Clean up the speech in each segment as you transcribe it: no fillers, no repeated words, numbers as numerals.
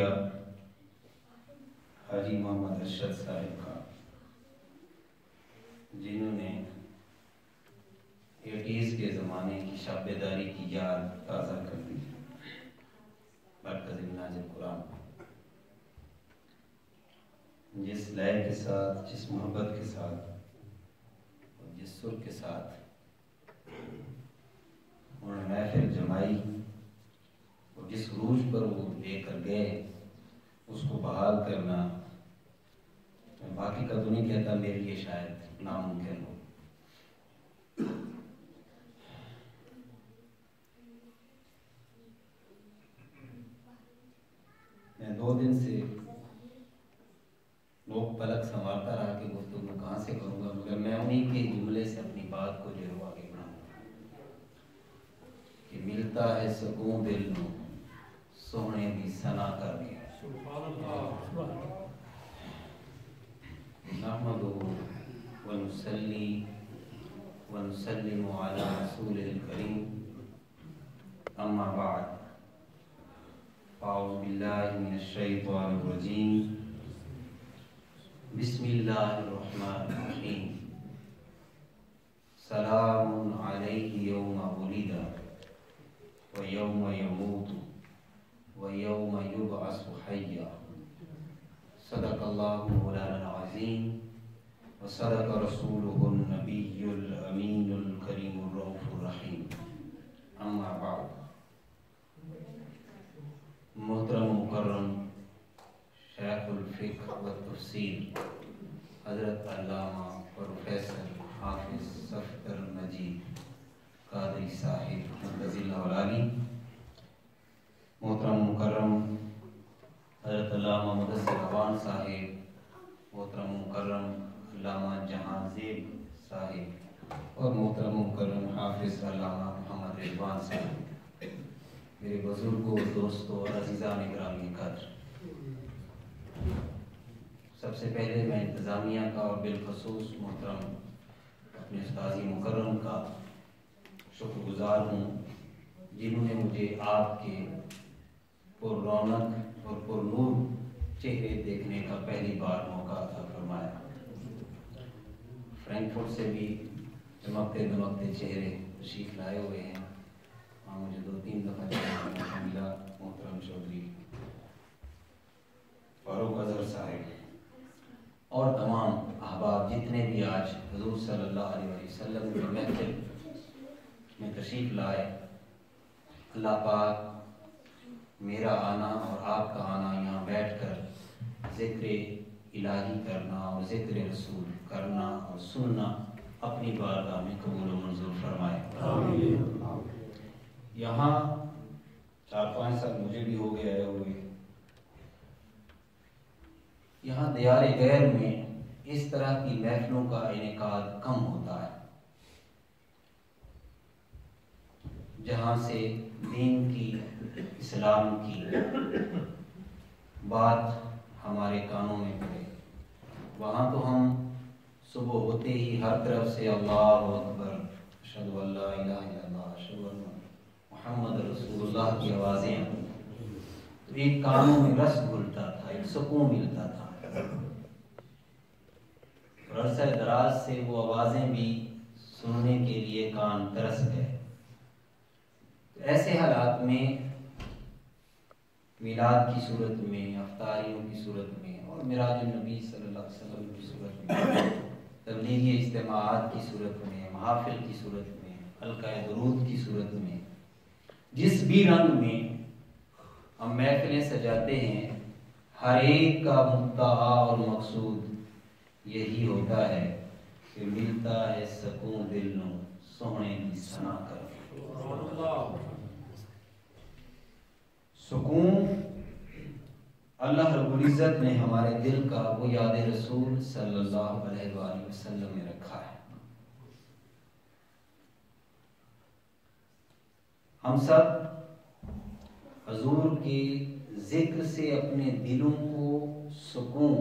شکریہ حاجی محمد ارشد صاحب کا، جنہوں نے 80s کے زمانے کی شب بیداری کی یاد تازہ کر دی مرکز ناجل قرآن۔ جس لئے کے ساتھ، جس محبت کے ساتھ اور جس سر کے ساتھ انہوں نے محفل جمائی اور جس عروج پر وہ لے کر گئے اس کو بحال کرنا، میں باقی کا تو نہیں کہتا، میرے لیے شاید ناممکن ہو۔ میں 2 دن سے لوگ پلک سنوارتا رہا کہ گفتگو کہاں سے کروں گا، مگر میں انہیں کے جملے سے اپنی بات کو جو ہے آگے بڑھاؤں گا کہ ملتا ہے سکون دل نو سونے دی ثنا کر کے۔ نحمدہ ونصلی ونسلم علی رسول الکریم، اما بعد، اعوذ باللہ من الشیطان الرجیم، بسم اللہ الرحمن الرحیم، سلام علیہ یوم ولد و یوم یموت و یوم یبعث حیا، صدق اللہ مولانا العظیم و صدق رسولہ النبی الامین الکریم الرؤوف الرحیم، اما بعد۔ محترم مکرم شیخ الفقہ و تفسیر حضرت علامہ پروفیسر حافظ صفدر مجید قادری صاحب مدظ اللہ العالی، محترم مکرم حضرت علامہ مدثر اعوان صاحب، محترم مکرم علامہ جہاں زیب صاحب، اور محترم مکرم حافظ علامہ محمد رضوان صاحب، میرے بزرگوں، دوستوں اور عزیزان گرامی قدر، سب سے پہلے میں انتظامیہ کا اور بالخصوص محترم اپنے استاذی مکرم کا شکر گزار ہوں، جنہوں نے مجھے آپ کے پر رونق اور پر نور چہرے دیکھنے کا پہلی بار موقع عطا فرمایا۔ فرینکفرٹ سے بھی چمکتے دمکتے چہرے تشریف لائے ہوئے ہیں، وہاں مجھے 2-3 دفعہ موقع ملا، محترم چودھری فاروق اظہر صاحب اور تمام احباب جتنے بھی آج حضور صلی اللہ علیہ وسلم کے محفل میں تشریف لائے، اللہ پاک میرا آنا اور آپ کا آنا یہاں بیٹھ کر ذکر الہی کرنا اور ذکر رسول کرنا اور سننا اپنی بارگاہ میں قبول و منظور فرمائے۔ یہاں 4-5 سال مجھے بھی ہو گئے آئے ہوئے، یہاں دیار غیر میں اس طرح کی محفلوں کا انعقاد کم ہوتا ہے، جہاں سے دین کی، اسلام کی بات ہمارے کانوں میں پڑے۔ وہاں تو ہم صبح ہوتے ہی ہر طرف سے اللہ اکبر، اشہد ان لا الہ الا اللہ، اشہد ان محمد رسول اللہ کی آوازیں، تو ایک کانوں میں رس گھلتا تھا، ایک سکون ملتا تھا، اور عرصہ دراز سے وہ آوازیں بھی سننے کے لیے کان ترس گئے۔ ایسے حالات میں میلاد کی صورت میں، افطاریوں کی صورت میں اور معراج النبی صلی اللہ علیہ وسلم کی صورت میں، تبلیغی اجتماعات کی صورت میں، محافل کی صورت میں، حلقہ درود کی صورت میں، جس بھی رنگ میں ہم محفلیں سجاتے ہیں، ہر ایک کا منتہا اور مقصود یہی ہوتا ہے کہ ملتا ہے سکون دل نو سونے کی ثنا کر۔ سکون اللہ رب العزت نے ہمارے دل کا وہ یاد رسول صلی اللہ علیہ وآلہ وسلم میں رکھا ہے۔ ہم سب حضور کے ذکر سے اپنے دلوں کو سکون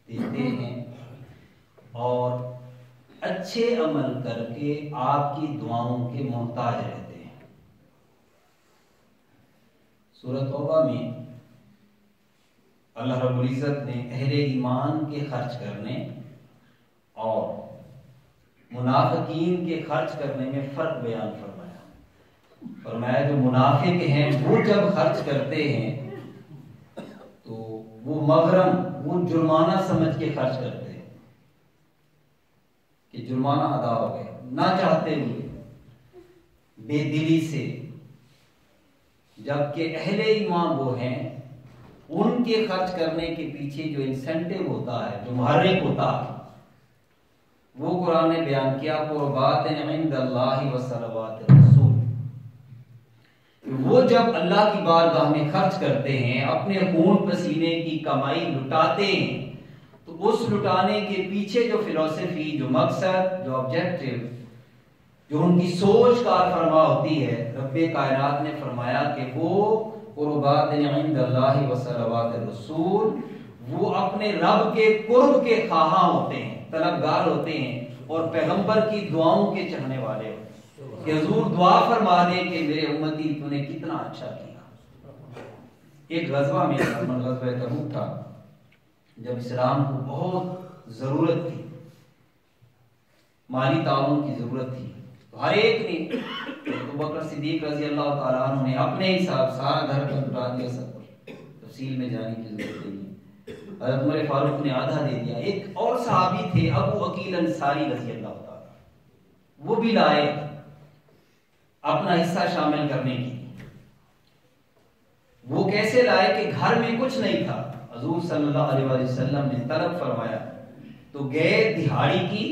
دیتے ہیں اور اچھے عمل کر کے آپ کی دعاؤں کے محتاج رہتے ہیں۔ سورۃ توبہ میں اللہ رب العزت نے اہل ایمان کے خرچ کرنے اور منافقین کے خرچ کرنے میں فرق بیان فرمایا جو منافق ہیں وہ جب خرچ کرتے ہیں تو وہ مغرم، وہ جرمانہ سمجھ کے خرچ کرتے ہیں کہ جرمانہ ادا ہو گیا، نہ چاہتے ہوئے، بے دلی سے، جبکہ اہل ایمان وہ ہیں ان کے خرچ کرنے کے پیچھے جو انسینٹیو ہوتا ہے، جو محرک ہوتا ہے، وہ قرآن نے بیان کیا قربات عند اللہ و صلوات الرسول۔ وہ جب اللہ کی بارگاہ میں خرچ کرتے ہیں، اپنے خون پسینے کی کمائی لٹاتے ہیں، تو اس لٹانے کے پیچھے جو فلسفی، جو مقصد، جو آبجیکٹو، جو ان کی سوچ کار فرما ہوتی ہے، رب کائنات نے فرمایا کہ وہ قربات عند اللہ و صلوات الرسول، وہ اپنے رب کے قرب کے خواہاں ہوتے ہیں، طلبگار ہوتے ہیں، اور پیغمبر کی دعاؤں کے چاہنے والے ہوتے ہیں کہ حضور دعا فرما دے کہ میرے امتی تو نے کتنا اچھا کیا۔ ایک غزوہ میں غزوہ تبوک تھا، جب اسلام کو بہت ضرورت تھی، مالی تعاون کی ضرورت تھی، تو ہر ایک نے، ابوبکر صدیق رضی اللہ تعالیٰ عنہ نے اپنے حساب سارا گھر کا لٹا دیا، سب کچھ، تفصیل میں جانے کی ضرورت نہیں ہے۔ حضرت عمر فاروق نے آدھا دے دیا۔ ایک اور صحابی تھے ابو عقیل انصاری رضی اللہ تعالیٰ، وہ بھی لائے اپنا حصہ شامل کرنے کی۔ وہ کیسے لائے کہ گھر میں کچھ نہیں تھا، حضور صلی اللہ علیہ وسلم نے طلب فرمایا تو گئے، دہاڑی کی،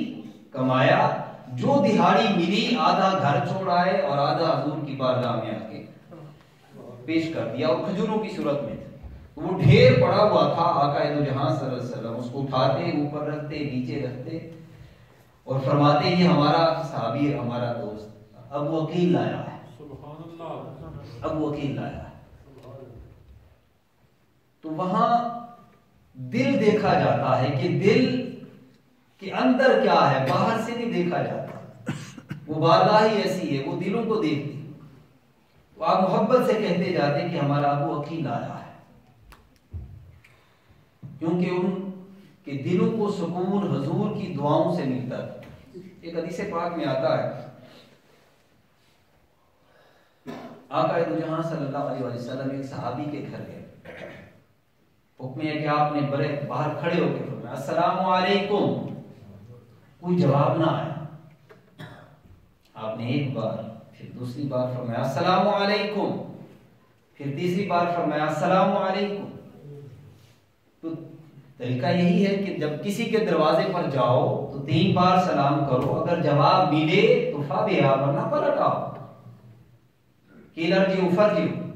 کمایا، جو دہاڑی ملی آدھا گھر چھوڑ آئے اور آدھا حضور کی بارگاہ میں آ کے پیش کر دیا، اور کھجوروں کی صورت میں تھا۔ وہ ڈھیر پڑا ہوا تھا، آقا دو جہاں صلی اللہ علیہ وسلم اس کو اٹھاتے، اوپر رکھتے، نیچے رکھتے، اور فرماتے یہ ہمارا صحابی، ہمارا دوست ابو عقیل لایا ہے، ابو عقیل لایا ہے۔ تو وہاں دل دیکھا جاتا ہے کہ دل کے اندر کیا ہے، باہر سے نہیں دیکھا جاتا۔ وہ بارگاہ ہی ایسی ہے، وہ دلوں کو دیکھتی۔ تو آپ محبت سے کہتے جاتے کہ ہمارا ابو عقیل آیا ہے، کیونکہ ان کے دلوں کو سکون حضور کی دعاؤں سے ملتا ہے۔ ایک حدیث پاک میں آتا ہے، آقا دو جہاں صلی اللہ علیہ وسلم ایک صحابی کے گھر گئے، حکم ہے کہ آپ نے بڑے باہر کھڑے ہو کے فرمایا السلام علیکم، کوئی جواب نہ آیا۔ آپ نے ایک بار، پھر دوسری بار فرمایا السلام علیکم، پھر تیسری بار فرمایا السلام علیکم۔ تو طریقہ یہی ہے کہ جب کسی کے دروازے پر جاؤ تو 3 بار سلام کرو، اگر جواب ملے تو فبہا، ورنہ پلٹ آؤ، قیل ارجعوا فارجعوا،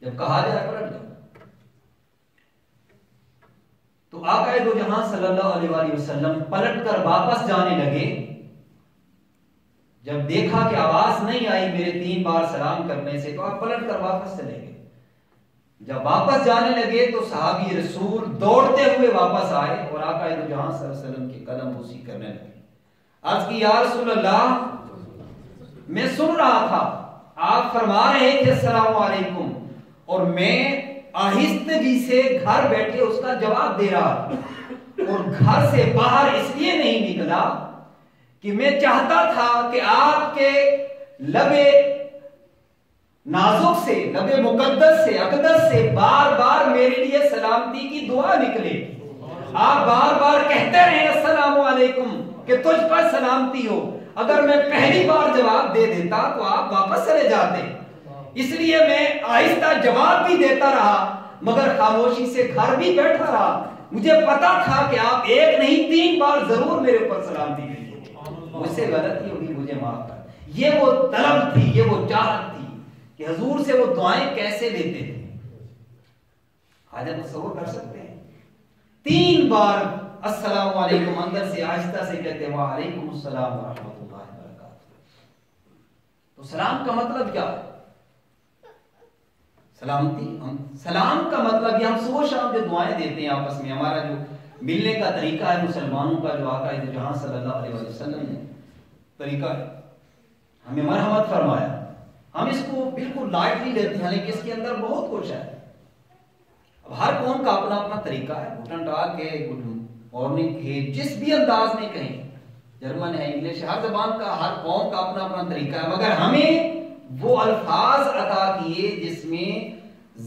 جب کہا جائے پلٹ جاؤ۔ تو آقا دو جہاں صلی اللہ علیہ وآلہ وسلم پلٹ کر واپس جانے لگے، جب دیکھا کہ آواز نہیں آئی میرے 3 بار سلام کرنے سے، تو آپ پلٹ کر واپس چلے گئے۔ جب واپس جانے لگے تو صحابی رسول دوڑتے ہوئے واپس آئے اور آقا دو جہاں صلی اللہ علیہ وسلم کے قدم بوسی کرنے لگے۔ عرض کی یا رسول اللہ، میں سن رہا تھا آپ فرما رہے تھے السلام علیکم، اور میں آہستگی سے گھر بیٹھے اس کا جواب دے رہا، اور گھر سے باہر اس لیے نہیں نکلا کہ میں چاہتا تھا کہ آپ کے لب نازک سے، لب مقدس سے، اقدس سے بار بار میرے لیے سلامتی کی دعا نکلے۔ آپ بار بار کہتے رہے السلام علیکم کہ تجھ پر سلامتی ہو، اگر میں پہلی بار جواب دے دیتا تو آپ واپس چلے جاتے، اس لیے میں آہستہ جواب بھی دیتا رہا، مگر خاموشی سے گھر بھی بیٹھا رہا۔ مجھے پتا تھا کہ آپ 1 نہیں 3 بار ضرور میرے اوپر سلامتی بھیجیں گے، مجھ سے غلطی ہوگی، مجھے معاف کر۔ یہ وہ طلب تھی، یہ وہ چاہت تھی کہ حضور سے وہ دعائیں کیسے لیتے تھے۔ حاجت تصور کر سکتے ہیں، 3 بار السلام علیکم اندر سے آہستہ سے کہتے ہیں وعلیکم السلام ورحمۃ اللہ وبرکاتہ۔ تو سلام کا مطلب کیا ہے؟ سلامتی، سلام کا مطلب یہ ہم صبح شام جو دعائیں دیتے ہیں آپس میں، ہمارا جو ملنے کا طریقہ ہے مسلمانوں کا، جو آقا دو جہاں صلی اللہ علیہ وسلم نے طریقہ ہے، ہمیں مرحمت فرمایا، ہم اس کو بالکل لائٹلی لیتے ہیں، لیکن اس کے اندر بہت کچھ ہے۔ اب ہر قوم کا اپنا اپنا طریقہ ہے، گڈن ٹاک ہے، گڈ مارننگ ہے، جس بھی انداز میں کہیں، جرمن ہے، انگلش ہے، ہر زبان کا ہر قوم کا اپنا اپنا طریقہ ہے، مگر ہمیں وہ الفاظ عطا کیے جس میں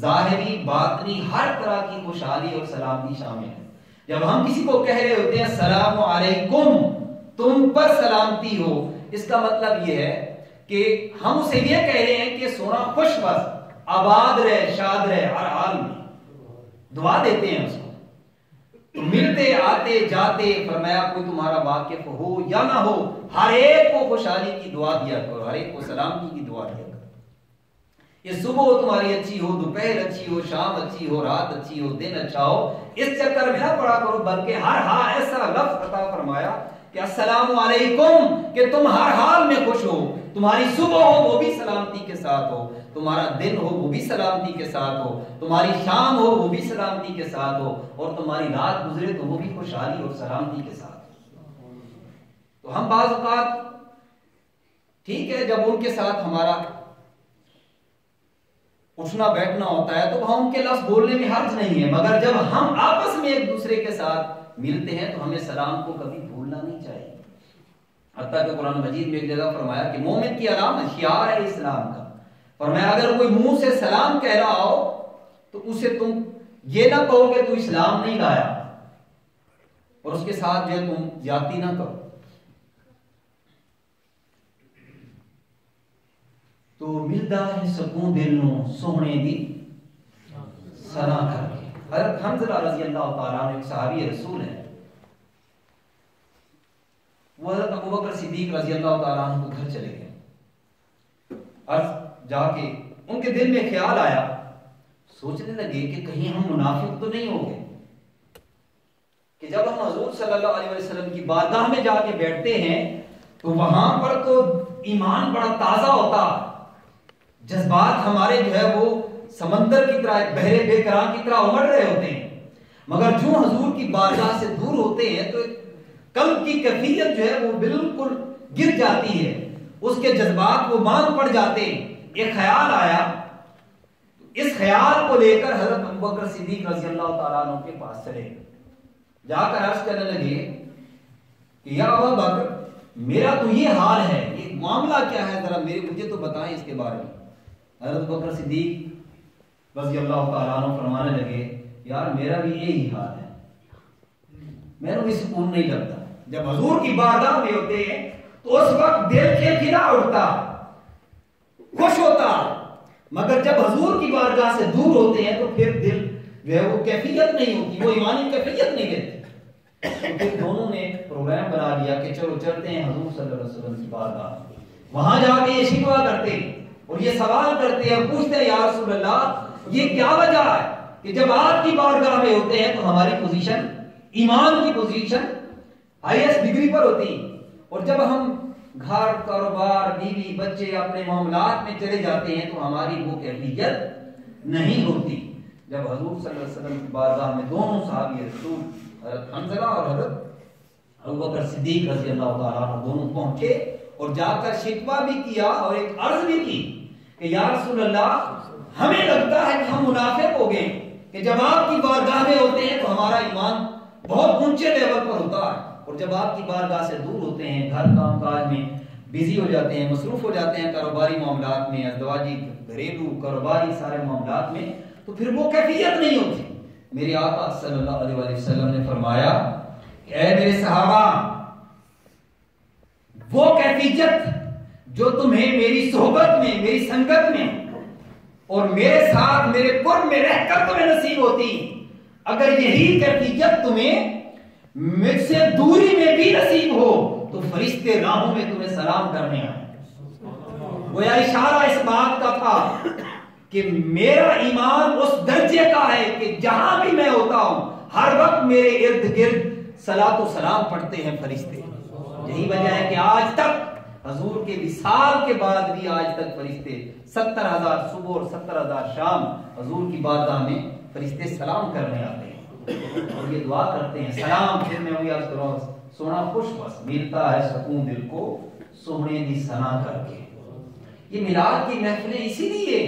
ظاہری باطنی ہر طرح کی خوشحالی اور سلامتی شامل ہے۔ جب ہم کسی کو کہہ رہے ہوتے ہیں السلام علیکم، تم پر سلامتی ہو، اس کا مطلب یہ ہے کہ ہم اسے یہ کہہ رہے ہیں کہ سونا خوش بس، آباد رہے، شاد رہے، ہر حال میں دعا دیتے ہیں اس کو۔ تو ملتے آتے جاتے، فرمایا کوئی تمہارا واقف ہو یا نہ ہو، ہر ایک کو خوشحالی کی دعا دیا کرو، ہر ایک کو سلامتی کی دعا دیا کرو۔ یہ صبح تمہاری اچھی ہو، دوپہر اچھی ہو، شام اچھی ہو، رات اچھی ہو، دن اچھا ہو، اس چکر میں نہ پڑا کرو، بلکہ ہر ہاں ایسا لفظ عطا فرمایا کہ السلام علیکم، کہ تم ہر حال میں خوش ہو، تمہاری صبح ہو وہ بھی سلامتی کے ساتھ ہو، تمہارا دن ہو وہ بھی سلامتی کے ساتھ ہو، تمہاری شام ہو وہ بھی سلامتی کے ساتھ ہو، اور تمہاری رات گزرے تو وہ بھی خوشحالی اور سلامتی کے ساتھ ہو۔ تو ہم بعض اوقات ٹھیک ہے جب ان کے ساتھ ہمارا اٹھنا بیٹھنا ہوتا ہے تو وہاں ان کے لفظ بولنے میں حرج نہیں ہے، مگر جب ہم آپس میں ایک دوسرے کے ساتھ ملتے ہیں تو ہمیں سلام کو کبھی بھولنا نہیں چاہیے۔ حتیٰ کہ قرآن مجید میں ایک جگہ فرمایا کہ مومن کی علامت شعار ہے اسلام کا، فرمایا اگر کوئی منہ سے سلام کہہ رہا ہو تو اسے تم یہ نہ کہو کہ تو اسلام نہیں لایا، اور اس کے ساتھ جو تم زیادتی نہ کرو۔ تو ملتا ہے سکون دل نو سونے دی سنا کر کے۔ حضرت حنظلہ رضی اللہ تعالیٰ عنہ ایک صحابی رسول ہے، وہ حضرت ابوبکر صدیق رضی اللہ تعالیٰ عنہ کے گھر چلے گئے، اور جا کے ان کے دل میں خیال آیا، سوچنے لگے کہ کہیں ہم منافق تو نہیں ہو گئے کہ جب ہم حضور صلی اللہ علیہ وسلم کی بارگاہ میں جا کے بیٹھتے ہیں تو وہاں پر تو ایمان بڑا تازہ ہوتا، جذبات ہمارے جو ہے وہ سمندر کی طرح بحر بے قرار کی طرح امڑ رہے ہوتے ہیں، مگر جو حضور کی بارگاہ سے دور ہوتے ہیں تو قلب کی کیفیت جو ہے وہ بالکل گر جاتی ہے، اس کے جذبات وہ مان پڑ جاتے ہیں۔ ایک خیال آیا، اس خیال کو لے کر حضرت ابوبکر صدیق رضی اللہ تعالیٰ عنہ کے پاس چلے گئے، جا کر عرض کرنے لگے کہ یا ابا بکر میرا تو یہ حال ہے، یہ معاملہ کیا ہے، ذرا مجھے تو بتائیں اس کے بارے میں۔ حضرت ابوبکر صدیق رضی اللہ تعالیٰ عنہ فرمانے لگے یار میرا بھی یہی حال ہے، میرا بھی سکون نہیں لگتا، جب حضور کی بارگاہ میں ہوتے ہیں تو اس وقت دل کھلکھلا اٹھتا، خوش ہوتا، مگر جب حضور کی بارگاہ سے دور ہوتے ہیں تو پھر دل جو ہے وہ کیفیت نہیں ہوتی، وہ ایمانی کیفیت نہیں دیتی۔ تو پھر دونوں نے پروگرام بنا لیا کہ چلو چلتے ہیں حضور صلی اللہ علیہ وسلم کی بارگاہ، وہاں جا کے یہ شکوہ کرتے اور یہ سوال کرتے اور پوچھتے یا رسول اللہ یہ کیا وجہ ہے کہ جب آپ کی بارگاہ میں ہوتے ہیں تو ہماری پوزیشن، ایمان کی پوزیشن ہائیسٹ ڈگری پر ہوتی، اور جب ہم گھر کاروبار بیوی بچے اپنے معاملات میں چلے جاتے ہیں تو ہماری وہ کیفیت نہیں ہوتی۔ جب حضور صلی اللہ علیہ وسلم کی بارگاہ میں دونوں صحابی رسول حضرت حنظلہ اور حضرت ابوبکر صدیق رضی اللہ تعالیٰ عنہ دونوں پہنچے اور جا کر شکوہ بھی کیا اور ایک عرض بھی کی کہ یا رسول اللہ ہمیں لگتا ہے کہ ہم منافق ہو گئے کہ جب آپ کی بارگاہ میں ہوتے ہیں تو ہمارا ایمان بہت اونچے لیول پر ہوتا ہے، اور جب آپ کی بارگاہ سے دور ہوتے ہیں، گھر کام کاج میں بزی ہو جاتے ہیں، مصروف ہو جاتے ہیں، کاروباری معاملات میں، ازدواجی گھریلو کاروباری سارے معاملات میں، تو پھر وہ کیفیت نہیں ہوتی۔ میرے آقا صلی اللہ علیہ وسلم نے فرمایا کہ اے میرے صحابہ، وہ کیفیت جو تمہیں میری صحبت میں، میری سنگت میں اور میرے ساتھ میرے قرب میں رہ کر تمہیں نصیب ہوتی، اگر یہی کیفیت تمہیں مجھ سے دوری میں بھی نصیب ہو تو فرشتے راہوں میں تمہیں سلام کرنے آئے۔ گویا اشارہ اس بات کا تھا کہ میرا ایمان اس درجے کا ہے کہ جہاں بھی میں ہوتا ہوں ہر وقت میرے ارد گرد صلاۃ و سلام پڑھتے ہیں فرشتے۔ یہی وجہ ہے کہ آج تک حضور کے وصال کے بعد بھی آج تک فرشتے 70,000 صبح اور 70,000 شام حضور کی بارگاہ میں فرشتے سلام کرنے آتے ہیں اور یہ دعا کرتے ہیں سلام، پھر میں وہی عرض کروں سونا خوش بس ملتا ہے سکون دل کو سونے دی سنا کر کے۔ یہ میلاد کی محفلیں اسی لیے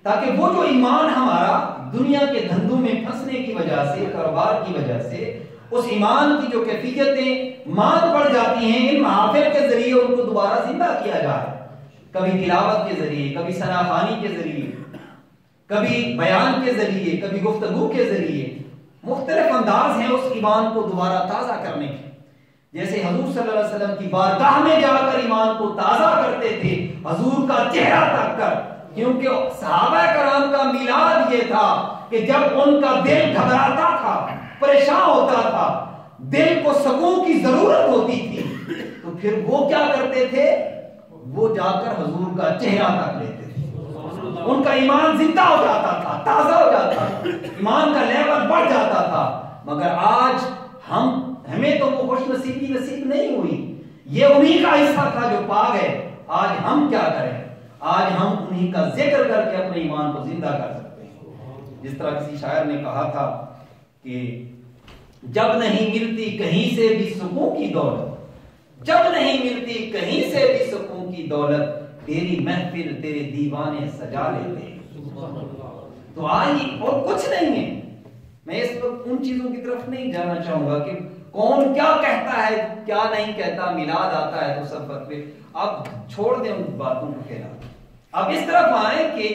تاکہ وہ جو ایمان ہمارا دنیا کے دھندوں میں پھنسنے کی وجہ سے، کاروبار کی وجہ سے، اس ایمان کی جو کیفیتیں مان پڑ جاتی ہیں، ان محافل کے ذریعے ان کو دوبارہ زندہ کیا جائے، کبھی تلاوت کے ذریعے، کبھی ثنا خوانی کے ذریعے، کبھی بیان کے ذریعے، کبھی گفتگو کے ذریعے، مختلف انداز ہیں اس ایمان کو دوبارہ تازہ کرنے کے۔ جیسے حضور صلی اللہ علیہ وسلم کی بارگاہ میں جا کر ایمان کو تازہ کرتے تھے، حضور کا چہرہ تک کر، کیونکہ صحابہ کرام کا میلاد یہ تھا کہ جب ان کا دل گھبراتا تھا، پریشان ہوتا تھا، دل کو سکون کی ضرورت ہوتی تھی، تو پھر وہ کیا کرتے تھے؟ وہ جا کر حضور کا چہرہ تک لیتے تھے، ان کا ایمان زندہ ہو جاتا تھا، تازہ ہو جاتا تھا، ایمان کا لیول بڑھ جاتا تھا۔ مگر آج ہمیں تو وہ خوش نصیبی نصیب نہیں ہوئی، یہ انہی کا حصہ تھا جو پا گئے۔ آج ہم کیا کریں؟ آج ہم انہی کا ذکر کر کے اپنے ایمان کو زندہ کر سکتے ہیں۔ جس طرح کسی شاعر نے کہا تھا کہ جب نہیں ملتی کہیں سے بھی سکون کی دولت، جب نہیں ملتی کہیں سے بھی سکون کی دولت، تیری محفل تیرے دیوانے سجا لیتے ہیں۔ تو آئی اور کچھ نہیں ہے۔ میں اس وقت ان چیزوں کی طرف نہیں جانا چاہوں گا کہ کون کیا کہتا ہے کیا نہیں کہتا، میلاد آتا ہے تو سفر پہ، اب چھوڑ دیں ان باتوں کو کہنا۔ اب اس طرف آئیں کہ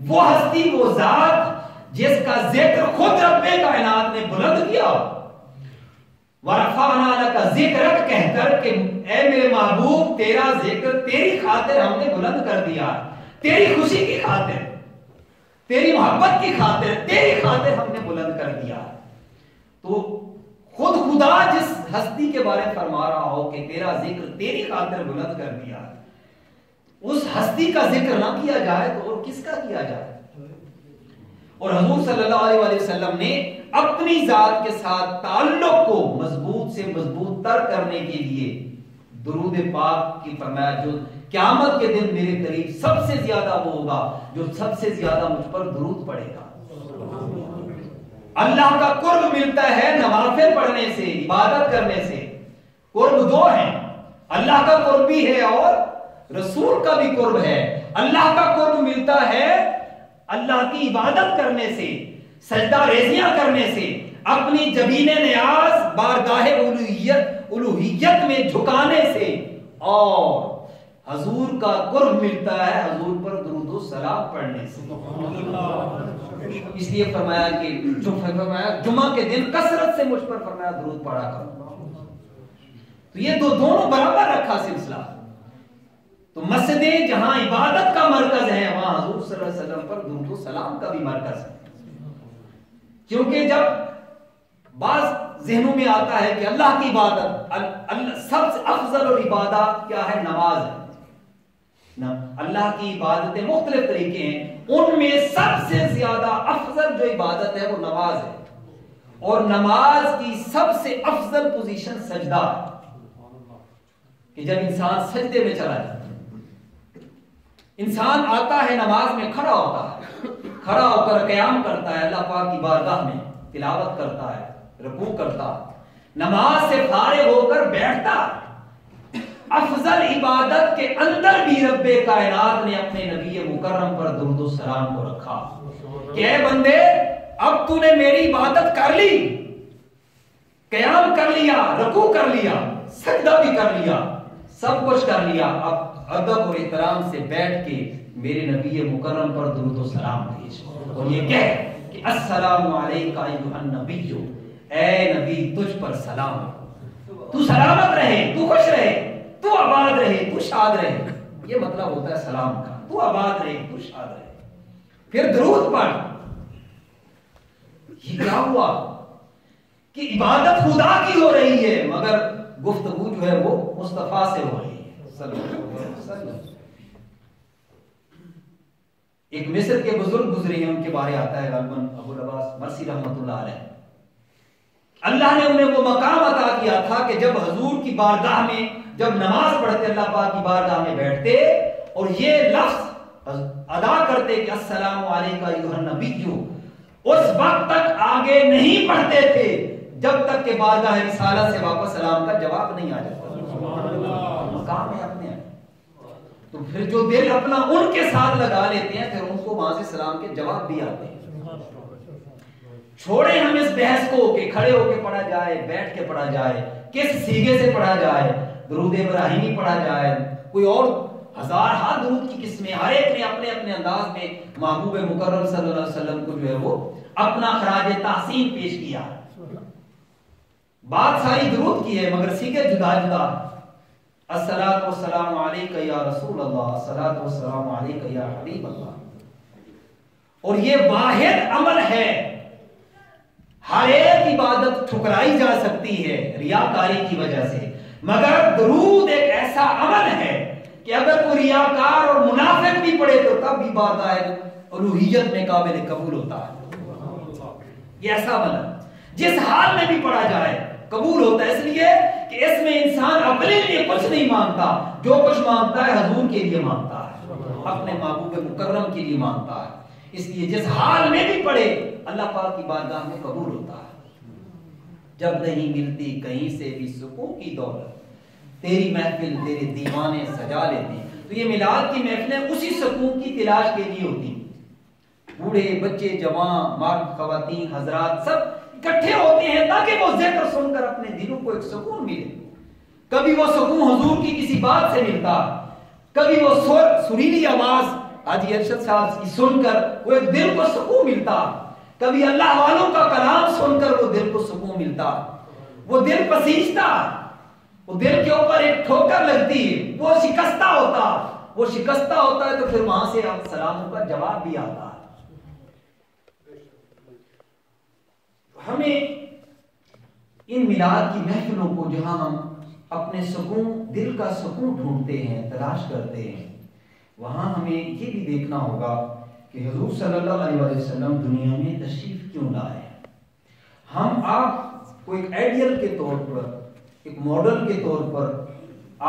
وہ ہستی، وہ ذات جس کا ذکر خود رب کائنات نے بلند کیا، وَرَفَعْنَا لَكَ ذِكْرَكَ کہہ کر کہ اے میرے محبوب تیرا ذکر تیری خاطر ہم نے بلند کر دیا، تیری خوشی کی خاطر، تیری محبت کی خاطر، تیری خاطر ہم نے بلند کر دیا۔ تو خود خدا جس ہستی کے بارے میں فرما رہا ہو کہ تیرا ذکر تیری خاطر بلند کر دیا، اس ہستی کا ذکر نہ کیا جائے تو اور کس کا کیا جائے؟ اور حضور صلی اللہ علیہ وسلم نے اپنی ذات کے ساتھ تعلق کو مضبوط سے مضبوط تر کرنے کے لیے درود پاک کی فرمایا، جو قیامت کے دن میرے قریب سب سے زیادہ وہ ہوگا جو سب سے زیادہ مجھ پر درود پڑے گا۔ اللہ کا قرب ملتا ہے نوافل پڑھنے سے، عبادت کرنے سے۔ قرب دو ہیں، اللہ کا قرب بھی ہے اور رسول کا بھی قرب ہے۔ اللہ کا قرب ملتا ہے اللہ کی عبادت کرنے سے، سجدہ ریزیاں کرنے سے، اپنی جبین نیاز بارگاہ الوہیت میں جھکانے سے، اور حضور کا قرب ملتا ہے حضور پر درود و سلام پڑھنے سے۔ اس لیے فرمایا کہ جمعہ کے دن کثرت سے مجھ پر فرمایا درود پڑھا کرو۔ تو یہ دونوں برابر رکھا سلسلہ۔ تو مسجدیں جہاں عبادت کا مرکز ہے، وہاں حضور صلی اللہ علیہ وسلم پر درود و سلام کا بھی مرکز ہے۔ کیونکہ جب بعض ذہنوں میں آتا ہے کہ اللہ کی عبادت، سب سے افضل اور عبادت کیا ہے؟ نماز ہے۔ اللہ کی عبادتیں مختلف طریقے ہیں، ان میں سب سے زیادہ افضل جو عبادت ہے وہ نماز ہے، اور نماز کی سب سے افضل پوزیشن سجدہ ہے، کہ جب انسان سجدے میں چلا جاتا ہے، انسان آتا ہے نماز میں کھڑا ہوتا ہے، کھڑا ہو کر قیام کرتا ہے، اللہ پاک کی بارگاہ میں تلاوت کرتا ہے، رکوع کرتا ہے، نماز سے فارغ ہو کر بیٹھتا ہے۔ افضل عبادت کے اندر بھی رب کائنات نے اپنے نبی مکرم پر درود و سلام کو رکھا کہ اے بندے اب تو نے میری عبادت کر لی، قیام کر لیا، رکوع کر لیا، سجدہ بھی کر لیا، سب کچھ کر لیا، اب ادب اور احترام سے بیٹھ کے میرے نبی مکرم پر درود و سلام بھیج، اور یہ کہہ کہ السلام علیکہ ایھا النبی، اے نبی تجھ پر سلام، تو سلامت رہے، تو خوش رہے، تو آباد رہے، تو شاد رہے۔ یہ مطلب ہوتا ہے سلام کا، تو آباد رہے، تو شاد رہے۔ پھر درود پڑھ۔ یہ کیا ہوا کہ عبادت خدا کی ہو رہی ہے مگر گفتگو جو ہے وہ مصطفیٰ سے ہو رہی ہے صلی اللہ علیہ وسلم۔ ایک مصر کے بزرگ گزرے ہیں، ان کے بارے آتا ہے غالباً ابو العباس مرسی رحمۃ اللہ علیہ۔ اللہ نے انہیں وہ مقام عطا کیا تھا کہ جب حضور کی بارگاہ میں جب نماز پڑھتے، اللہ پاک کی بارگاہ میں بیٹھتے اور یہ لفظ ادا کرتے کہ السلام علیکہ ایھا النبی، اس وقت تک آگے نہیں پڑھتے تھے جب تک کہ بارگاہ رسالت سے واپس سلام کا جواب نہیں آ جاتا۔ مقام ہے اپنے۔ تو پھر جو دل اپنا ان کے ساتھ لگا لیتے ہیں پھر ان کو وہاں سے سلام کے جواب بھی آتے ہیں. چھوڑیں ہم اس بحث کو کہ کھڑے ہو کے پڑھا جائے, بیٹھ کے پڑھا جائے, کس سیغے سے پڑھا جائے, درود ابراہیمی پڑھا جائے, کوئی اور ہزار ہاں درود کی قسمیں, ہر ایک نے اپنے اپنے انداز میں محبوب مکرم صلی اللہ علیہ وسلم کو جو ہے وہ اپنا خراج تحسین پیش کیا. بات ساری درود کی ہے مگر سیغے جدا جدا. الصلاۃ والسلام علیک یا رسول اللہ, الصلاۃ والسلام علیک یا حبیب اللہ. اور یہ واحد عمل ہے, ہر ایک عبادت ٹھکرائی جا سکتی ہے ریاکاری کی وجہ سے, مگر درود ایک ایسا عمل ہے کہ اگر کوئی ریاکار اور منافق بھی پڑھے تو تب بھی بارگاہ الوہیت میں قابل قبول ہوتا ہے. یہ ایسا عمل ہے جس حال میں بھی پڑھا جائے قبول ہوتا ہے, اس لیے کہ اس میں انسان اپنے لیے کچھ نہیں مانگتا, جو کچھ مانگتا ہے حضور کے لیے مانگتا ہے, اپنے محبوب مکرم کے لیے مانگتا ہے. اس لیے جس حال میں بھی پڑھے اللہ پاک کی بارگاہ میں قبول ہوتا ہے. جب نہیں ملتی کہیں سے بھی سکون کی دولت, تیری محفل تیرے دیوانے سجا لیتے ہیں. تو یہ میلاد کی محفلیں اسی سکون کی تلاش کے لیے ہوتی ہیں. بوڑھے بچے جوان مرد خواتین حضرات سب اکٹھے ہوتے ہیں تاکہ وہ ذکر سن کر اپنے دلوں کو ایک سکون ملے. کبھی وہ سکون حضور کی کسی بات سے ملتا, کبھی وہ سریلی آواز حاجی ارشد صاحب کی سن کر وہ ایک دل کو سکون ملتا, کبھی اللہ والوں کا کلام سن کر وہ دل کو سکون ملتا. وہ دل پسیجتا, وہ دل کے اوپر ایک ٹھوکر لگتی, وہ شکستہ ہوتا ہے تو پھر وہاں سے سلاموں کا جواب بھی آتا ہے. ہمیں ان میلاد کی محفلوں کو جہاں ہم اپنے سکون, دل کا سکون ڈھونڈتے ہیں, تلاش کرتے ہیں, وہاں ہمیں یہ بھی دیکھنا ہوگا کہ حضور صلی اللہ علیہ وسلم دنیا میں تشریف کیوں لائے. ہم آپ کو ایک آئیڈیل کے طور پر, ایک ماڈل کے طور پر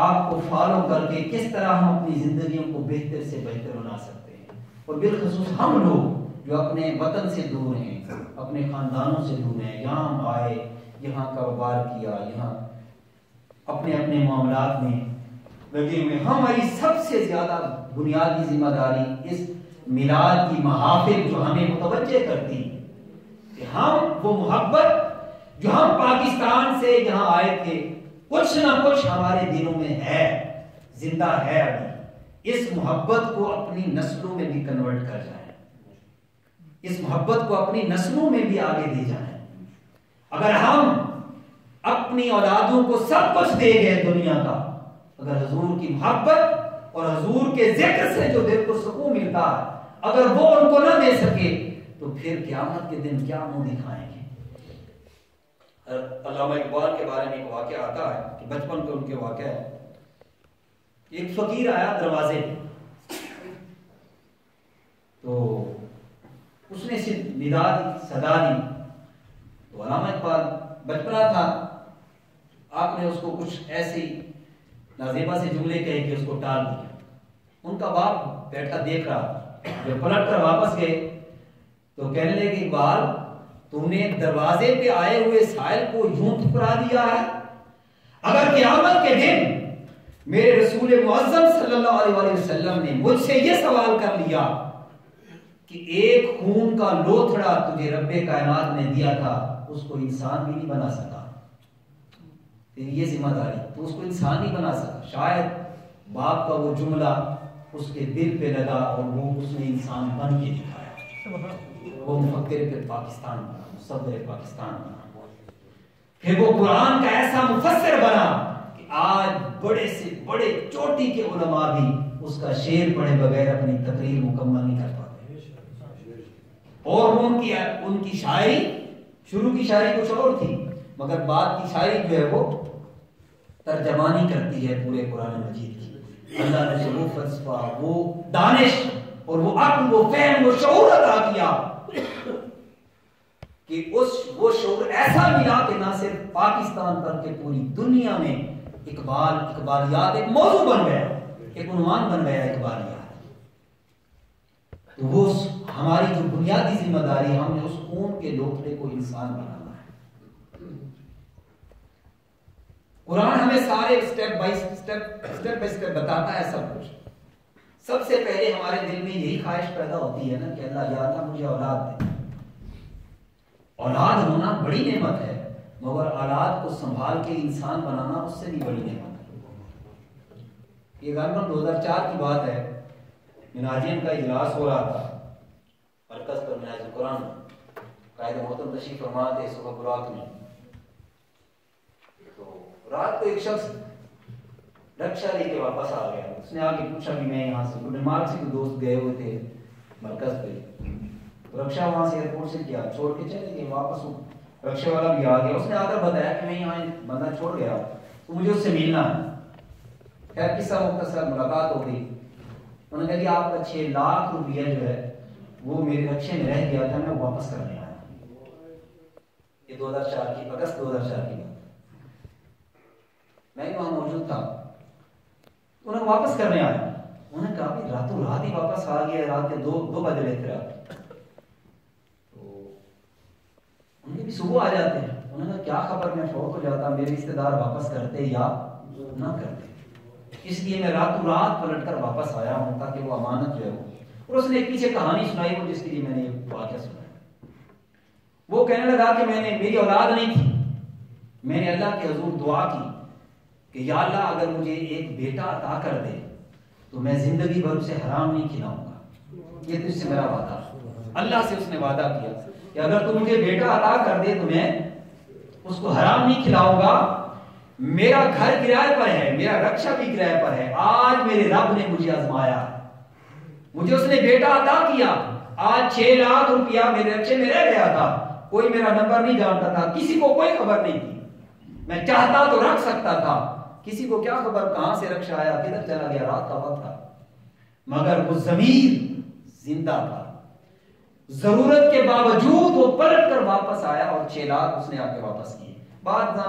آپ کو فالو کر کے کس طرح ہم اپنی زندگیوں کو بہتر سے بہتر بنا سکتے ہیں. اور بالخصوص ہم لوگ جو اپنے وطن سے دور ہیں, اپنے خاندانوں سے دور ہیں, یہاں ہم آئے, یہاں کاروبار کیا, یہاں اپنے اپنے معاملات میں لگے ہوئے. ہماری سب سے زیادہ بنیادی ذمہ داری اس میلاد کی محافل جو ہمیں متوجہ کرتی کہ ہم وہ محبت جو ہم پاکستان سے یہاں آئے تھے کچھ نہ کچھ ہمارے دلوں میں ہے, زندہ ہے ابھی. اس محبت کو اپنی نسلوں میں بھی کنورٹ کر جائیں, اس محبت کو اپنی نسلوں میں بھی آگے دے جائیں. اگر ہم اپنی اولادوں کو سب کچھ دے گئے دنیا کا, اگر حضور کی محبت اور حضور کے ذکر سے جو دل کو سکون ملتا ہے اگر وہ ان کو نہ دے سکے تو پھر قیامت کے دن کیا منہ دکھائیں گے. علامہ اقبال کے بارے میں ایک واقعہ آتا ہے کہ بچپن کے ان کے واقعہ ہے. ایک فقیر آیا دروازے تو اس نے ندا دی, صدا دی. تو علامہ اقبال بچپنا تھا, آپ نے اس کو کچھ ایسی نازیبا سے جملے کہے کہ اس کو ٹال دیا. ان کا باپ بیٹھا دیکھ رہا, جب پلٹ کر واپس گئے تو کہنے لگے اقبال تم نے دروازے پہ آئے ہوئے سائل کو یوں ٹھکرا دیا ہے. اگر قیامت کے دن میرے رسول معظم صلی اللہ علیہ وسلم نے مجھ سے یہ سوال کر لیا کہ ایک خون کا لوتھڑا تجھے رب کائنات نے دیا تھا, اس کو انسان بھی نہیں بنا سکا, یہ ذمہ داری, تو اس کو انسان نہیں بنا سکا. شاید باپ کا وہ جملہ اس کے دل پہ لگا اور وہ اس نے انسان بن کے دکھایا. وہ مفکر پھر پاکستان بنا, مصور پاکستان بنا. پھر وہ قرآن کا ایسا مفسر بنا کہ آج بڑے سے بڑے چوٹی کے علماء بھی اس کا شعر پڑھے بغیر اپنی تقریر مکمل نہیں کر پاتے. اور ان کی شاعری, شروع کی شاعری کچھ اور تھی مگر بعد کی شاعری جو ہے وہ ترجمانی کرتی ہے پورے قرآن مجید کی. اللہ نے وہ فلسفہ, وہ دانش اور وہ عقل, وہ فہم, وہ شعور عطا کیا کہ وہ شعور ایسا ملا کہ نہ صرف پاکستان بلکہ پوری دنیا میں اقبالیات ایک موضوع بن گیا, ایک عنوان بن گیا اقبالیات. تو وہ ہماری جو بنیادی ذمہ داری, ہم نے اس خون کے لوتھڑے کو انسان بنانا ہے. قرآن ہمیں سارے اسٹیپ بائی اسٹیپ بتاتا ہے سب کچھ. سب سے پہلے ہمارے دل میں یہی خواہش پیدا ہوتی ہے نا کہ اللہ یا اللہ مجھے اولاد دے. اولاد ہونا بڑی نعمت ہے، مگر اولاد کو سنبھال کے انسان بنانا اس سے بھی بڑی نعمت ہے. یہ غالباً 2004 کی بات ہے، مناجین کا اجلاس ہو رہا تھا مرکز پر مناج قرآن، قائد محترم تشریف فرما تھے صبح برات میں. تو رات کو ایک شخص رکشا لے کے واپس آ گیا. اس نے آ کے پوچھا کہ میں یہاں سے ڈنمارک سے کوئی دوست گئے ہوئے تھے مرکز پہ، رکشا وہاں سے ایئرپورٹ سے کیا چھوڑ کے چلے گئے واپس. رکشے والا بھی آ گیا، اس نے آ کر بتایا کہ میں یہاں بندہ چھوڑ گیا تو مجھے اس سے ملنا ہے. خیر قصہ مختصر ملاقات ہو گئی. انہوں نے کہا کہ آپ کا 6 لاکھ روپیہ جو ہے وہ میرے رکشے میں رہ گیا تھا، میں واپس کرنے آیا. یہ 2004 کی اگست 2004 کی بات، میں وہاں موجود تھا. انہوں نے واپس کرنے آیا. انہوں نے کہا کہ راتوں رات ہی واپس آ گیا، رات کے 2 بج رہے تھے. ان کے بھی صبح آ جاتے ہیں. انہوں نے کہا کیا خبر میں فوت ہو جاتا، میرے رشتے دار واپس کرتے یا نہ کرتے، اس لیے میں راتوں رات پلٹ کر واپس آیا ہوں تاکہ وہ امانت جو ہے وہ. اور اس نے ایک پیچھے کہانی سنائی وہ جس کے لیے میں نے یہ واقعہ سنا. وہ کہنے لگا کہ میری اولاد نہیں تھی، میں نے اللہ کے حضور دعا کی کہ یا اللہ اگر مجھے ایک بیٹا عطا کر دے تو میں زندگی بھر اسے حرام نہیں کھلاؤں گا. یہ تجھ سے میرا وعدہ. اللہ سے اس نے وعدہ کیا کہ اگر تو مجھے بیٹا عطا کر دے تو میں اس کو حرام نہیں کھلاؤں گا. میرا گھر کرائے پر ہے، میرا رکشا بھی کرائے پر ہے. آج میرے رب نے مجھے آزمایا، مجھے اس نے بیٹا عطا کیا. آج 6 لاکھ روپیہ میرے رکشے میں رہ گیا تھا، کوئی میرا نمبر نہیں جانتا تھا، کسی کو کوئی خبر نہیں تھی. میں چاہتا تو رکھ سکتا تھا، کسی کو کیا خبر کہاں سے رکشا آیا کدھر چلا گیا، رات کا وقت تھا. مگر وہ ضمیر زندہ تھا. ضرورت کے باوجود وہ پلٹ کر واپس آیا اور 6 لاکھ اس نے آ کے واپس کیے. بعد میں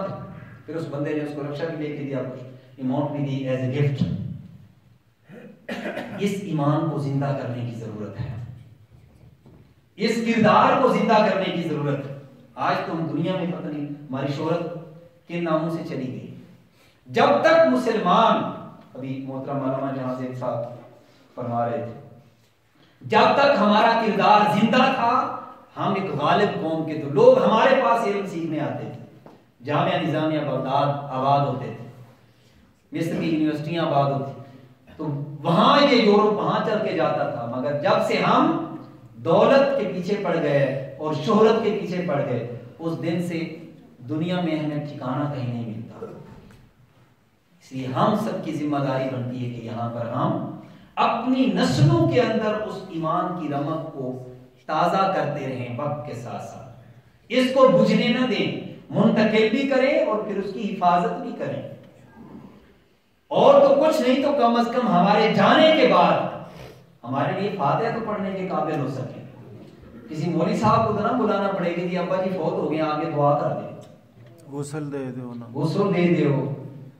پھر اس بندے نے اس کو رکشا بھی لے کے دیا، کچھ اماؤنٹ بھی دی ایز اے گفٹ. اس ایمان کو زندہ کرنے کی ضرورت ہے، اس کردار کو زندہ کرنے کی ضرورت ہے. آج تو ہم دنیا میں پتہ نہیں ہماری شہرت کن ناموں سے چلی گئی. جب تک مسلمان، ابھی محترم مولانا جہاں سے صاحب فرما رہے تھے، جب تک ہمارا کردار زندہ تھا ہم ایک غالب قوم کے. تو لوگ ہمارے پاس علم سیکھنے آتے تھے، جامعہ نظامیہ بغداد آباد ہوتے تھے، مصر کی یونیورسٹیاں آباد ہوتی، تو وہاں یہ یورپ وہاں چل کے جاتا تھا. مگر جب سے ہم دولت کے پیچھے پڑ گئے اور شہرت کے پیچھے پڑ گئے، اس دن سے دنیا میں ہمیں ٹھکانہ کہیں نہیں ملتا. اس لیے ہم سب کی ذمہ داری بنتی ہے کہ یہاں پر ہم اپنی نسلوں کے اندر اس ایمان کی رمق کو تازہ کرتے رہیں وقت کے ساتھ ساتھ. اس کو بجھنے نہ دیں، منتقل بھی کریں اور پھر اس کی حفاظت بھی کریں. اور تو کچھ نہیں تو کم از کم ہمارے جانے کے بعد ہمارے لیے فاتحہ تو پڑھنے کے قابل ہو سکے. کسی مولوی صاحب کو تو نہ بلانا پڑے گی جی ابا جی فوت ہو گئے آگے دعا کر دیں، غسل دے دیو نا، غسل دے دیو.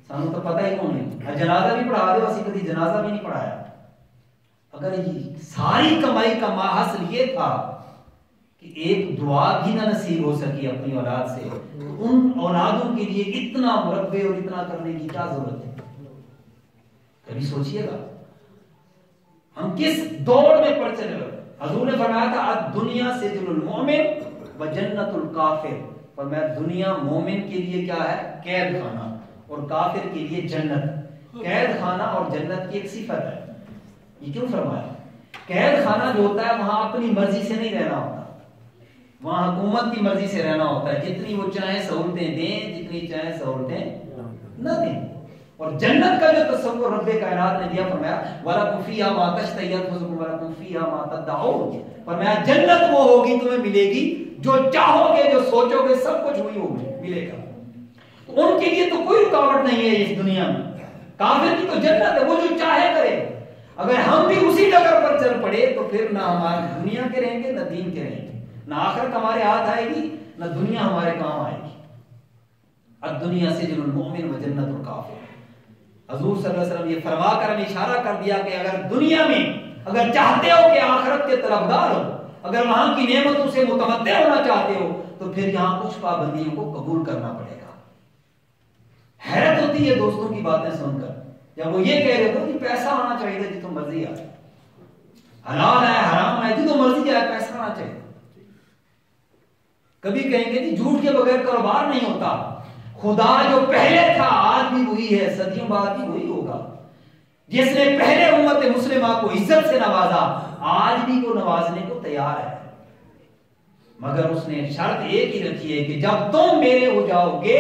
سانو تو پتہ ہی کون نہیں، جنازہ بھی پڑھا دیو، اسی کدی جنازہ بھی نہیں پڑھایا. اگر یہ ساری کمائی کا ماحصل یہ تھا کہ ایک دعا بھی نہ نصیب ہو سکی اپنی اولاد سے، تو ان اولادوں کے لیے اتنا مربع اور اتنا کرنے کی کیا ضرورت ہے؟ کبھی سوچئے گا ہم کس دوڑ میں پڑ چلے گا. حضور نے فرمایا تھا الدنیا سجن المؤمن و جنت الکافر. فرمایا دنیا مومن کے لیے کیا ہے؟ قید خانہ، اور کافر کے لیے جنت. قید خانہ اور جنت کی ایک صفت ہے. یہ کیوں فرمایا؟ قید خانہ جو ہوتا ہے وہاں اپنی مرضی سے نہیں رہنا ہوتا، وہاں حکومت کی مرضی سے رہنا ہوتا ہے. جتنی وہ چاہیں سہولتیں دیں، جتنی چاہیں سہولتیں نہ دیں. اور جنت کا جو تصور رب کائنات نے دیا، فرمایا وَلَكُمْ فِيهَا مَا تَشْتَهِي أَنفُسُكُمْ وَلَكُمْ فِيهَا مَا تَدَّعُونَ. فرمایا جنت وہ ہوگی تمہیں ملے گی جو چاہو گے، جو سوچو گے، سب کچھ وہی ہوگی ملے گا. ان کے لیے تو کوئی رکاوٹ نہیں ہے اس دنیا میں. کافر کی تو جنت ہے، وہ جو چاہے کرے. اگر ہم بھی اسی ڈگر پر چل پڑے تو پھر نہ ہماری دنیا کے رہیں گے نہ دین کے رہیں گے، نہ آخرت ہمارے ہاتھ آئے گی نہ دنیا ہمارے کام آئے گی. الدنیا سجن المؤمن و جنت الکافر. حضور صلی اللہ علیہ وسلم یہ فرما کر ہمیں اشارہ کر دیا کہ اگر دنیا میں اگر چاہتے ہو کہ آخرت کے طلبگار ہو، اگر وہاں کی نعمتوں سے متمتع ہونا چاہتے ہو، تو پھر یہاں کچھ پابندیوں کو قبول کرنا پڑے گا. حیرت ہوتی ہے دوستوں کی باتیں سن کر. جب وہ یہ کہہ رہے ہو کہ پیسہ آنا چاہیے تھا جتوں مرضی آئے، حلال ہے حرام ہے جتوں مرضی آئے، پیسہ آنا چاہیے. کبھی کہیں گے جی جھوٹ کے بغیر کاروبار نہیں ہوتا. خدا جو پہلے تھا آج بھی وہی ہے، صدیوں بعد بھی وہی ہوگا. جس نے پہلے امت مسلمہ کو عزت سے نوازا آج بھی کو نوازنے کو تیار ہے، مگر اس نے شرط ایک ہی رکھی ہے کہ جب تم میرے ہو جاؤ گے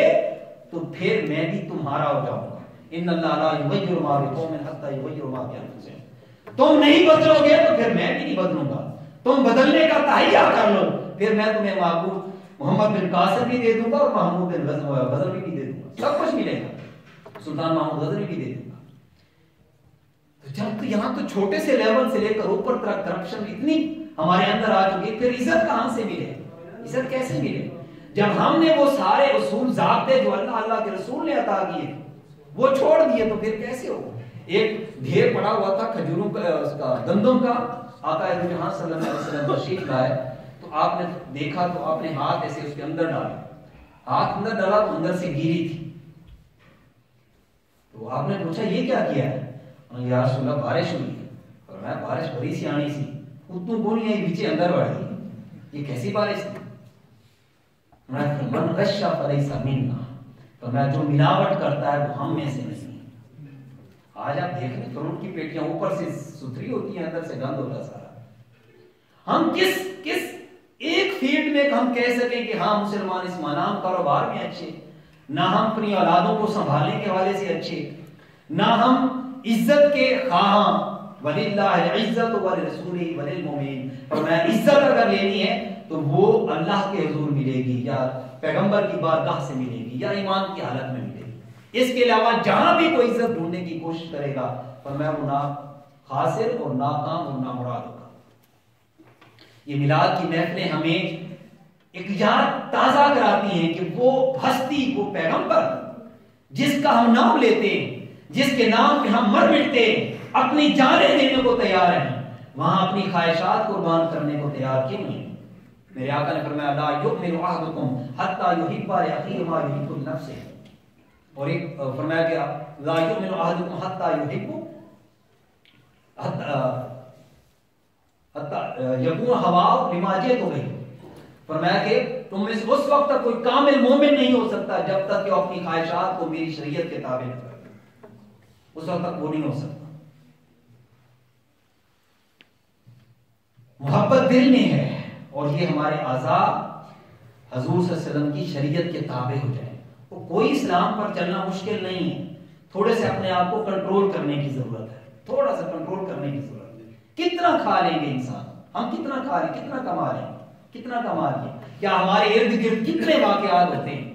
تو پھر میں بھی تمہارا ہو جاؤں گا. ان اللہ لا یغیر ما بقوم حتی یغیروا ما بانفسہم. تم نہیں بدلو گے تو پھر میں بھی نہیں بدلوں گا. تم بدلنے کا تہیہ کر لو، پھر میں تمہیں معبود محمد بن قاسم بھی دے دوں گا اور محمود بن غزنوی بھی دے دوں گا، سب کچھ ملے گا. سلطان محمود غزنوی بھی دے دوں گا. جب تو یہاں تو چھوٹے سے لیول سے لے کر اوپر تک کرپشن اتنی ہمارے اندر آ چکی، پھر عزت کہاں سے ملے؟ عزت کیسے ملے؟ جب ہم نے وہ سارے اصول ضابطے جو اللہ کے رسول نے عطا کیے وہ چھوڑ دیے تو پھر کیسے ہو؟ ایک ڈھیر پڑا ہوا تھا کھجوروں کا، اس کا گندم کا. آقا جہاں صلی اللہ علیہ وسلم تشریف لائے تو آپ نے دیکھا تو آپ نے ہاتھ ایسے اس کے اندر ڈالے، ہاتھ اندر ڈالا تو اندر سے گیری تھی. تو آپ نے پوچھا یہ کیا کیا ہے؟ یا رسول اللہ بارش ہوئی ہے. اور میں بارش بڑی سی آنی سی اتنی بونی ہے پیچھے اندر بڑھ گئی، یہ کیسی بارش تھی؟ من غش فلیس منا، تو میں جو ملاوٹ کرتا ہے وہ ہم میں سے نہیں. آج آپ دیکھ لیں فروٹ کی پیٹیاں اوپر سے ستھری ہوتی ہیں اندر سے گند ہوتا ہے سارا. ہم کس ایک فیلڈ میں ہم کہہ سکیں کہ ہاں مسلمان اس نام کاروبار میں اچھے، نہ ہم اپنی اولادوں کو سنبھالنے کے حوالے سے اچھے، نہ ہم عزت کے خواہاں. وَلِلَّهِ الْعِزَّةُ وَلِرَسُولِهِ وَلِلْمُؤْمِنِينَ. فرمایا عزت اگر لینی ہے تو وہ اللہ کے حضور ملے گی یا پیغمبر کی بارگاہ سے ملے گی یا ایمان کی حالت میں ملے گی. اس کے علاوہ جہاں بھی کوئی عزت ڈھونڈنے کی کوشش کرے گا فرمایا وہ نا خاسر اور ناکام اور نامراد ہوگا. یہ میلاد کی محفلیں ہمیں ایک یاد تازہ کراتی ہیں کہ وہ ہستی، وہ پیغمبر جس کا ہم نام لیتے ہیں، جس کے نام پہ ہم مر مٹتے ہیں، اپنی جانیں دینے کو تیار ہیں، وہاں اپنی خواہشات قربان کرنے کو تیار کیوں نہیں؟ میرے آقا نے فرمایا لا یؤمن احدکم حتی یحب لاخیہ ما یحب لنفسہ. اور ایک فرمایا کہ لا یؤمن احدکم حتی یحب حتی یکون ہواہ لما جئت بہ. فرمایا کہ تم میں سے اس وقت تک کوئی کامل مومن نہیں ہو سکتا جب تک کہ وہ اپنی خواہشات کو میری شریعت کے تابع نہ کرے. اس وقت تک وہ نہیں ہو سکتا. محبت دل میں ہے اور یہ ہمارے اعضاء حضور صلی اللہ علیہ وسلم کی شریعت کے تابع ہو جائیں. وہ کوئی اسلام پر چلنا مشکل نہیں ہے، تھوڑے سے اپنے آپ کو کنٹرول کرنے کی ضرورت ہے، تھوڑا سا کنٹرول کرنے کی ضرورت ہے. کتنا کھا لیں گے انسان؟ ہم کتنا کھا لیں، کتنا کما لیں، کتنا کما لیں؟ کیا ہمارے ارد گرد کتنے واقعات ہوتے ہیں